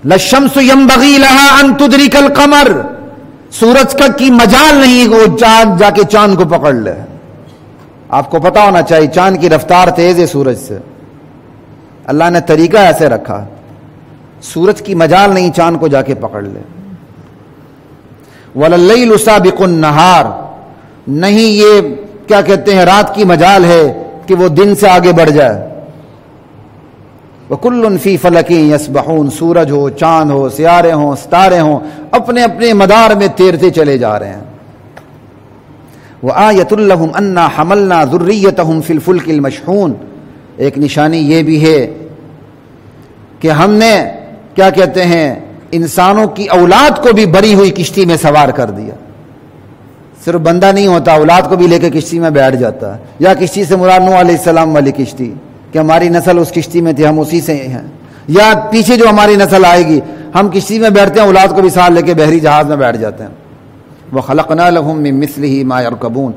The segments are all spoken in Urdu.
لَلشَّمْسُ يَنبَغِي لَهَا أَن تُدْرِكَ الْقَمَرَ، سورج کا کی مجال نہیں کہ وہ چاند جا کے چاند کو پکڑ لے. آپ کو پتا ہونا چاہیے چاند کی رفتار تیز ہے سورج سے. اللہ نے طریقہ ایسے رکھا، سورج کی مجال نہیں چاند کو جا کے پکڑ لے. وَلَلَّيْلُ سَابِقُ النَّهَارِ، نہیں یہ کیا کہتے ہیں رات کی مجال ہے کہ وہ دن سے آگے بڑھ جائے. وَكُلٌّ فِي فَلَكٍ يَسْبَحُونَ، سورج ہو، چاند ہو، سیارے ہوں، ستارے ہوں، اپنے اپنے مدار میں تیرتے چلے جا رہے ہیں. وَآيَةٌ لَّهُمْ أَنَّا حَمَلْنَا ذُرِّيَّتَهُمْ فِي الْفُلْكِ الْمَشْحُونِ، ایک نشانی یہ بھی ہے کہ ہم نے کیا کہتے ہیں انسانوں کی اولاد کو بھی بری ہوئی کشتی میں سوار کر دیا. صرف بندہ نہیں ہوتا، اولاد کو بھی لے کے کشتی میں بیٹھ جاتا ہے. یا کشتی سے مراد نوح علیہ السلام والی کشتی کہ ہماری نسل اس کشتی میں تھی، ہم اسی سے ہیں. یا پیچھے جو ہماری نسل آئے گی ہم کشتی میں بیٹھتے ہیں، اولاد کو بھی ساتھ لے کے بحری جہاز میں بیٹھ جاتے ہیں. وَخَلَقْنَا لَهُم مِّن مِّثْلِهِ مَا يَرْكَبُونَ،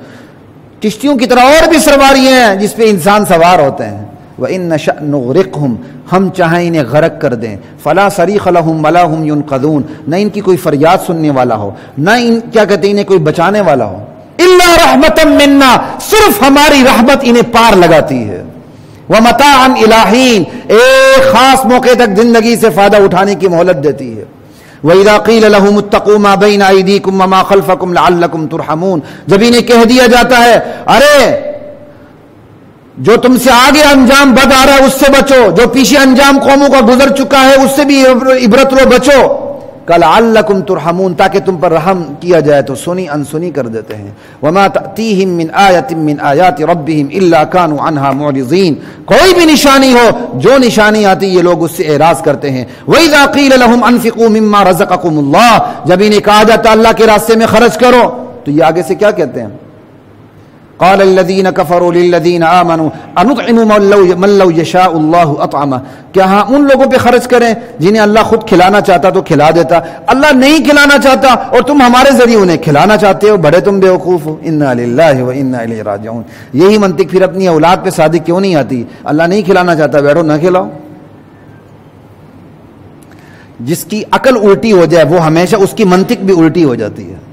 کشتیوں کی طرح اور بھی سواریاں ہیں جس پہ انسان سوار ہوتے ہیں. وَإِن نَّشَأْ نُغْرِقْهُمْ، ہم چاہیں انہیں غرق کر دیں. فَلَا صَرِيخَ لَهُمْ وَلَا هُمْ يُنْقَذُونَ، نہ ان کی کوئی فریاد سننے والا ہو، نہ ان کیا کہتے ہیں انہیں کوئی بچانے والا ہو. إِلَّا رَحْمَةً مِّنَّا، صرف ہماری رحمت انہیں پار لگاتی ہے. وَمَتَاعًا إِلَىٰ حِينٍ، ایک خاص موقع تک زندگی سے فائدہ اٹھانے کی مہلت دیتی ہے. وَإِذَا قِيلَ لَهُمُ اتَّقُوا مَا بَيْنَ أَيْدِيكُمْ وَمَا خَلْفَكُمْ لَعَلَّكُمْ تُرْحَمُونَ، جب انہیں کہہ دیا جاتا ہے ارے جو تم سے آگے انجام بد آ رہا ہے اس سے بچو، جو پیچھے انجام قوموں کا گزر چکا ہے اس سے بھی عبرت لو، بچو. لَعَلَّكُمْ تُرْحَمُونَ، تاکہ تم پر رحم کیا جائے تو سنی انسنی کر دیتے ہیں. وَمَا تَأْتِيهِم مِّنْ آيَةٍ مِّنْ آيَاتِ رَبِّهِمْ إِلَّا كَانُوا عَنْهَا مُعْرِضِينَ، کوئی بھی نشانی ہو، جو نشانی آتی یہ لوگ اس سے اعراض کرتے ہیں. وَإِذَا قِيلَ لَهُمْ أَنفِقُوا مِمَّا رَزَقَكُمُ اللَّهُ، جب انہیں کہا جاتا اللہ کے راستے میں خرچ کرو تو یہ آگے سے کیا کہتے ہیں؟ قال الذين كفروا للذين آمنوا أنطعم من لو يشاء الله أطعمه، کیا ہاں ان لوگوں پہ خرچ کریں جنہیں اللہ خود کھلانا چاہتا تو کھلا دیتا، اللہ نہیں کھلانا چاہتا اور تم ہمارے ذریعے انہیں کھلانا چاہتے ہو، بڑے تم بیوقوف ہو. انا للہ و انا الیہ راجعون. یہی منطق پھر اپنی اولاد پہ صادق کیوں نہیں آتی؟ اللہ نہیں کھلانا چاہتا، بیٹھو نہ کھلاؤ. جس کی عقل الٹی ہو جائے وہ ہمیشہ اس کی منطق بھی الٹی ہو جاتی ہے.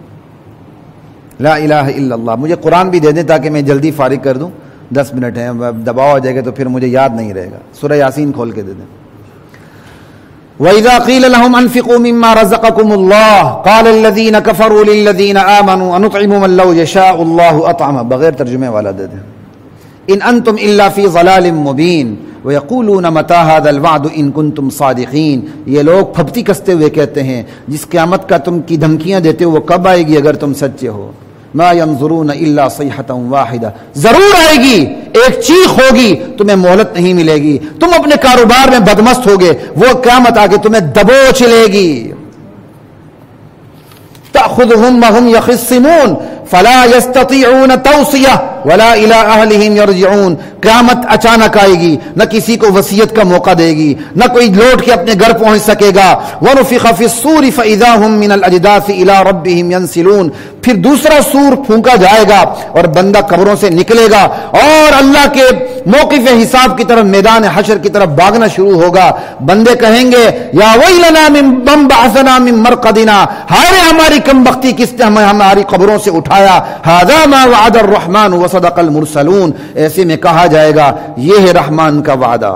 لا الہ الا اللہ. مجھے قرآن بھی دے دیں تاکہ میں جلدی فارغ کر دوں، 10 منٹ ہیں، دباؤ ہو جائے گا تو پھر مجھے یاد نہیں رہے گا. سورہ یاسین کھول کے دے دیں. وَإِذَا قِيلَ لَهُمْ أَنفِقُوا مِمَّا رَزَقَكُمُ اللَّهُ قَالَ الَّذِينَ كَفَرُوا لِلَّذِينَ آمَنُوا أَنُطْعِمُ مَن لَّوْ يَشَاءُ اللَّهُ أَطْعَمَهُ، بغیر ترجمے والا دے دیں. إِنْ أَنْتُمْ إِلَّا فِي ضَلَالٍ مُّبِينٍ وَيَقُولُونَ مَتَىٰ هَٰذَا الْوَعْدُ إِن كُنتُمْ صَادِقِينَ، یہ لوگ پھپتی کستے ہوئے کہتے ہیں جس قیامت کا تم کی دھمکیاں دیتے ہو وہ کب آئے گی اگر تم سچے ہو. ما ينظرون الا صيحة واحدة، ضرور آئے گی، ایک چیخ ہوگی، تمہیں مہلت نہیں ملے گی. تم اپنے کاروبار میں بدمست ہوگے، وہ قیامت آ کے تمہیں دبوچ لے گی. تأخذهم وهم يخصمون فلا يستطيعون توصية ولا إلى أهلهم يرجعون، قیامت اچانک آئے گی، نہ کسی کو وصیت کا موقع دے گی، نہ کوئی لوٹ کے اپنے گھر پہنچ سکے گا. ونفخ في الصور فإذا هم من الأجداث إلى ربهم ينسلون، پھر دوسرا سور پھونکا جائے گا اور بندہ قبروں سے نکلے گا اور اللہ کے موقف حساب کی طرف میدان حشر کی طرف بھاگنا شروع ہوگا. بندے کہیں گے یا ویلنا من بعثنا من مرقدنا، ہائے ہماری کم بختی کس نے ہمیں ہماری قبروں سے اٹھایا. هذا ما وعد الرحمن وصدق المرسلون، ایسے میں کہا جائے گا یہ ہے رحمان کا وعدہ،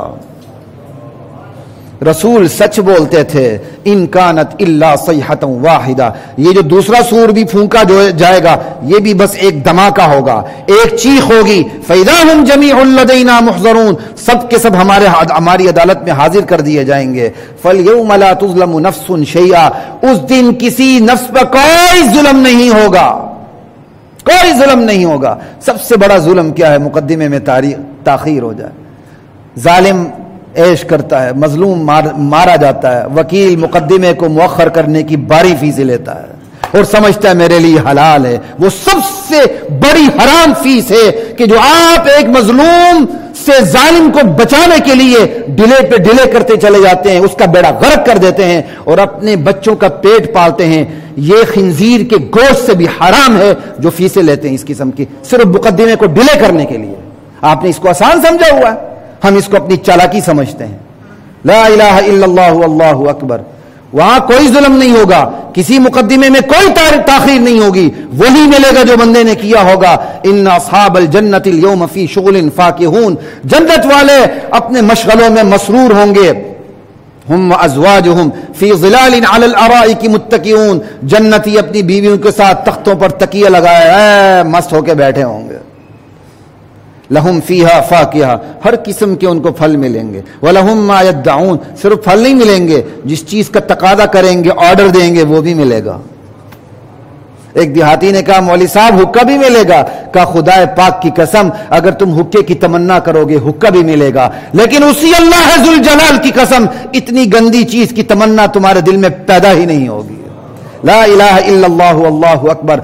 رسول سچ بولتے تھے. ان کانت الا صیحۃ واحدہ، یہ جو دوسرا سور بھی پھونکا جائے گا یہ بھی بس ایک دھماکہ ہوگا، ایک چیخ ہوگی. فاذا هم جميع لدينا محضرون، سب کے سب ہماری عدالت میں حاضر کر دیے جائیں گے. فاليوم لا تظلم نفس شيئا، اس دن کسی نفس پر کوئی ظلم نہیں ہوگا، کوئی ظلم نہیں ہوگا. سب سے بڑا ظلم کیا ہے؟ مقدمے میں تاخیر ہو جائے. ظالم عیش کرتا ہے، مظلوم مارا جاتا ہے، وکیل مقدمے کو مؤخر کرنے کی باری فیس لیتا ہے اور سمجھتا ہے میرے لیے حلال ہے. وہ سب سے بڑی حرام فیس ہے کہ جو آپ ایک مظلوم سے ظالم کو بچانے کے لیے ڈیلے پہ ڈیلے کرتے چلے جاتے ہیں، اس کا بیڑا غرق کر دیتے ہیں اور اپنے بچوں کا پیٹ پالتے ہیں. یہ خنزیر کے گوشت سے بھی حرام ہے جو فیسیں لیتے ہیں اس قسم کی، صرف مقدمے کو ڈیلے کرنے کے لیے. آپ نے اس کو آسان سمجھا ہوا ہے، ہم اس کو اپنی چالاکی سمجھتے ہیں. لا الہ الا اللہ واللہ اکبر. وہاں کوئی ظلم نہیں ہوگا، کسی مقدمے میں کوئی تاخیر نہیں ہوگی، وہی ملے گا جو بندے نے کیا ہوگا۔ ان اصحاب الجنت اليوم فی شغل فاکہون، جنت والے اپنے مشغلوں میں مسرور ہوں گے۔ ہم ازواجہم فی ظلال علی الارائک متکئون، جنتی اپنی بیویوں کے ساتھ تختوں پر تکیہ لگائے مست ہو کے بیٹھے ہوں گے۔ لہم فیہا فاکہہ، ہر قسم کے ان کو پھل ملیں گے۔ وَلَهُمْ مَا يَدَّعُونَ، صرف پھل نہیں ملیں گے، جس چیز کا تقاضا کریں گے، آرڈر دیں گے، وہ بھی ملے گا۔ ایک دیہاتی نے کہا مولوی صاحب حقہ بھی ملے گا؟ کہا خدا پاک کی قسم اگر تم حقے کی تمنا کرو گے حقہ بھی ملے گا، لیکن اسی اللہ ذوالجلال کی قسم اتنی گندی چیز کی تمنا تمہارے دل میں پیدا ہی نہیں ہوگی۔ لا الہ الا اللہ واللہ اکبر۔